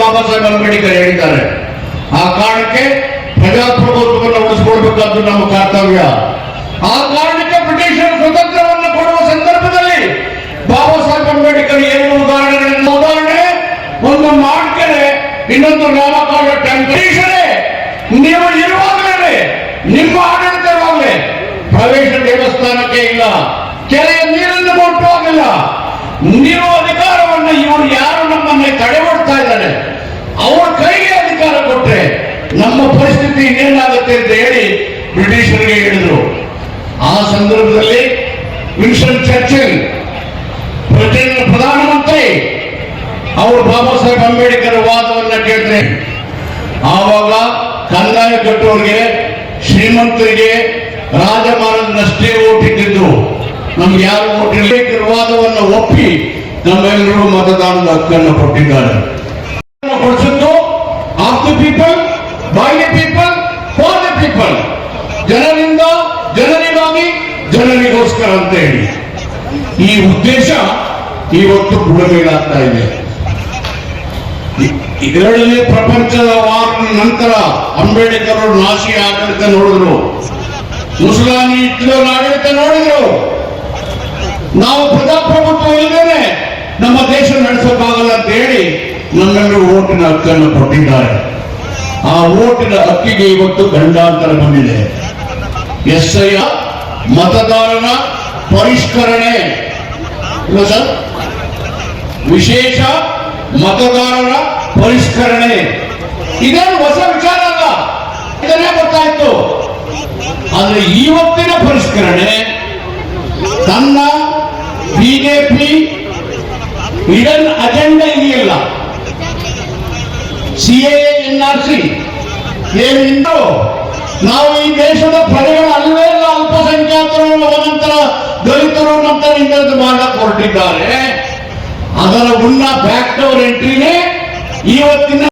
ಬಾಬಾ ಸಾಹೇಬ್ ಅಂಬೇಡ್ಕರ್ ಹೇಳಿದ್ದಾರೆ. ಆ ಕಾರಣಕ್ಕೆ ಪ್ರಜಾಪ್ರಭುತ್ವವನ್ನು ಉಳಿಸಿಕೊಳ್ಬೇಕಾದ್ದು ನಮ್ಮ ಕರ್ತವ್ಯ. ಆ ಕಾರಣಕ್ಕೆ ಬ್ರಿಟಿಷರ ಸ್ವತಂತ್ರವನ್ನು ಕೊಡುವ ಸಂದರ್ಭದಲ್ಲಿ ಬಾಬಾ ಸಾಹೇಬ್ ಅಂಬೇಡ್ಕರ್ ಏನು ಉದಾಹರಣೆ ಒಂದು ಮಾಡ್ಕೆರೆ, ಇನ್ನೊಂದು ನಾಮಕಾಲ ಬ್ರಿಟಿಷರೇ ನೀವು ಇರುವಾಗಲೇ ನಿಮ್ಮ ಆಡಳಿತವಾಗಲೇ ಪ್ರವೇಶ ದೇವಸ್ಥಾನಕ್ಕೆ ಇಲ್ಲ, ಕೆರೆಯ ನೀರನ್ನು ಮುಟ್ಟುವಾಗಿಲ್ಲ. ನೀವು ಅಧಿಕಾರವನ್ನು ಇವರು ಯಾರು ನಮ್ಮನ್ನೇ ತಡೆ ಮಾಡ್ತಾ ಇದ್ದಾರೆ ಅವ್ರ ಕೈಗೆ ಅಧಿಕಾರ ಕೊಟ್ರೆ ನಮ್ಮ ಪರಿಸ್ಥಿತಿ ಇನ್ನೇನಾಗುತ್ತೆ ಅಂತ ಹೇಳಿ ಬ್ರಿಟಿಷರಿಗೆ ಹೇಳಿದ್ರು. ಆ ಸಂದರ್ಭದಲ್ಲಿ ವಿನ್ಸ್ಟನ್ ಚರ್ಚಿಲ್ ಬ್ರಿಟನ್ನ ಪ್ರಧಾನಮಂತ್ರಿ ಅವರು ಬಾಬಾ ಸಾಹೇಬ್ ಅಂಬೇಡ್ಕರ್ ವಾದವನ್ನ ಕೇಳಿದ್ರೆ ಆವಾಗ ಕಂದಾಯ ಕಟ್ಟೋರಿಗೆ, ಶ್ರೀಮಂತರಿಗೆ, ರಾಜಮಾನದಷ್ಟೇ ಓಟ್ ಇದ್ದಿದ್ದು, ನಮ್ಗೆ ಯಾರು ಓಟ್ ಅಂಬೇಡ್ಕರ್ ವಾದವನ್ನು ಒಪ್ಪಿ ನಮ್ಮೆಲ್ಲರೂ ಮತದಾನದ ಹಕ್ಕನ್ನು ಕೊಟ್ಟಿದ್ದಾರೆ. ಕೊಡಿಸಿದ್ದು of the people, by the people, for the people, ಜನರಿಂದ ಜನರಿಗಾಗಿ ಜನರಿಗೋಸ್ಕರ ಅಂತ ಹೇಳಿ ಈ ಉದ್ದೇಶ ಇವತ್ತು ಬುಡಮೇಲಾಗ್ತಾ ಇದೆ. ಎರಡನೇ ಪ್ರಪಂಚದ ವಾರದ ನಂತರ ಅಂಬೇಡ್ಕರ್ ಅವರು ನಾಸಿ ಆಡಳಿತ ನೋಡಿದ್ರು, ಮುಸಲಾನಿ ಹಿಟ್ಲರ್ ಆಡಳಿತ ನೋಡಿದ್ರು. ನಾವು ಪ್ರಜಾಪ್ರಭುತ್ವ ಇಲ್ಲದೇನೆ ನಮ್ಮ ದೇಶ ನಡೆಸೋಕ್ಕಾಗಲ್ಲ ಅಂತ ಹೇಳಿ ನಮ್ಮೆಲ್ಲರೂ ಓಟಿನ ಹಕ್ಕನ್ನು ಕೊಟ್ಟಿದ್ದಾರೆ. ಆ ಓಟಿನ ಹಕ್ಕಿಗೆ ಇವತ್ತು ಗಂಡಾಂತರ ಬಂದಿದೆ. ಎಸ್ಐ ಮತದಾರರ ಪರಿಷ್ಕರಣೆ ಇಲ್ಲ ಸರ್, ವಿಶೇಷ ಮತದಾರರ ಪರಿಷ್ಕರಣೆ ಇದೇನು ಹೊಸ ವಿಚಾರ ಅಲ್ಲ, ಇದನ್ನೇ ಗೊತ್ತಾಯ್ತು. ಆದ್ರೆ ಇವತ್ತಿನ ಪರಿಷ್ಕರಣೆ ತನ್ನ ಬಿಜೆಪಿ ಇಡನ್ ಅಜೆಂಡಾ ಇದೆಯಲ್ಲ, ಸಿಎಎ ಎನ್ಆರ್ಸಿ ಏನಿಂದು ನಾವು ಈ ದೇಶದ ಪ್ರಜೆಗಳು ಅಲ್ವೇ ಇಲ್ಲ, ಅಲ್ಪಸಂಖ್ಯಾತರು, ನಂತರ ದಲಿತರು, ನಂತರ ಇಂಥದ್ದು ಮಾಡಕ್ಕೆ ಹೊರಟಿದ್ದಾರೆ. ಅದರ ಉನ್ನ ಬ್ಯಾಕ್ ಡೋರ್ ಎಂಟ್ರಿನೇ ಇವತ್ತಿನ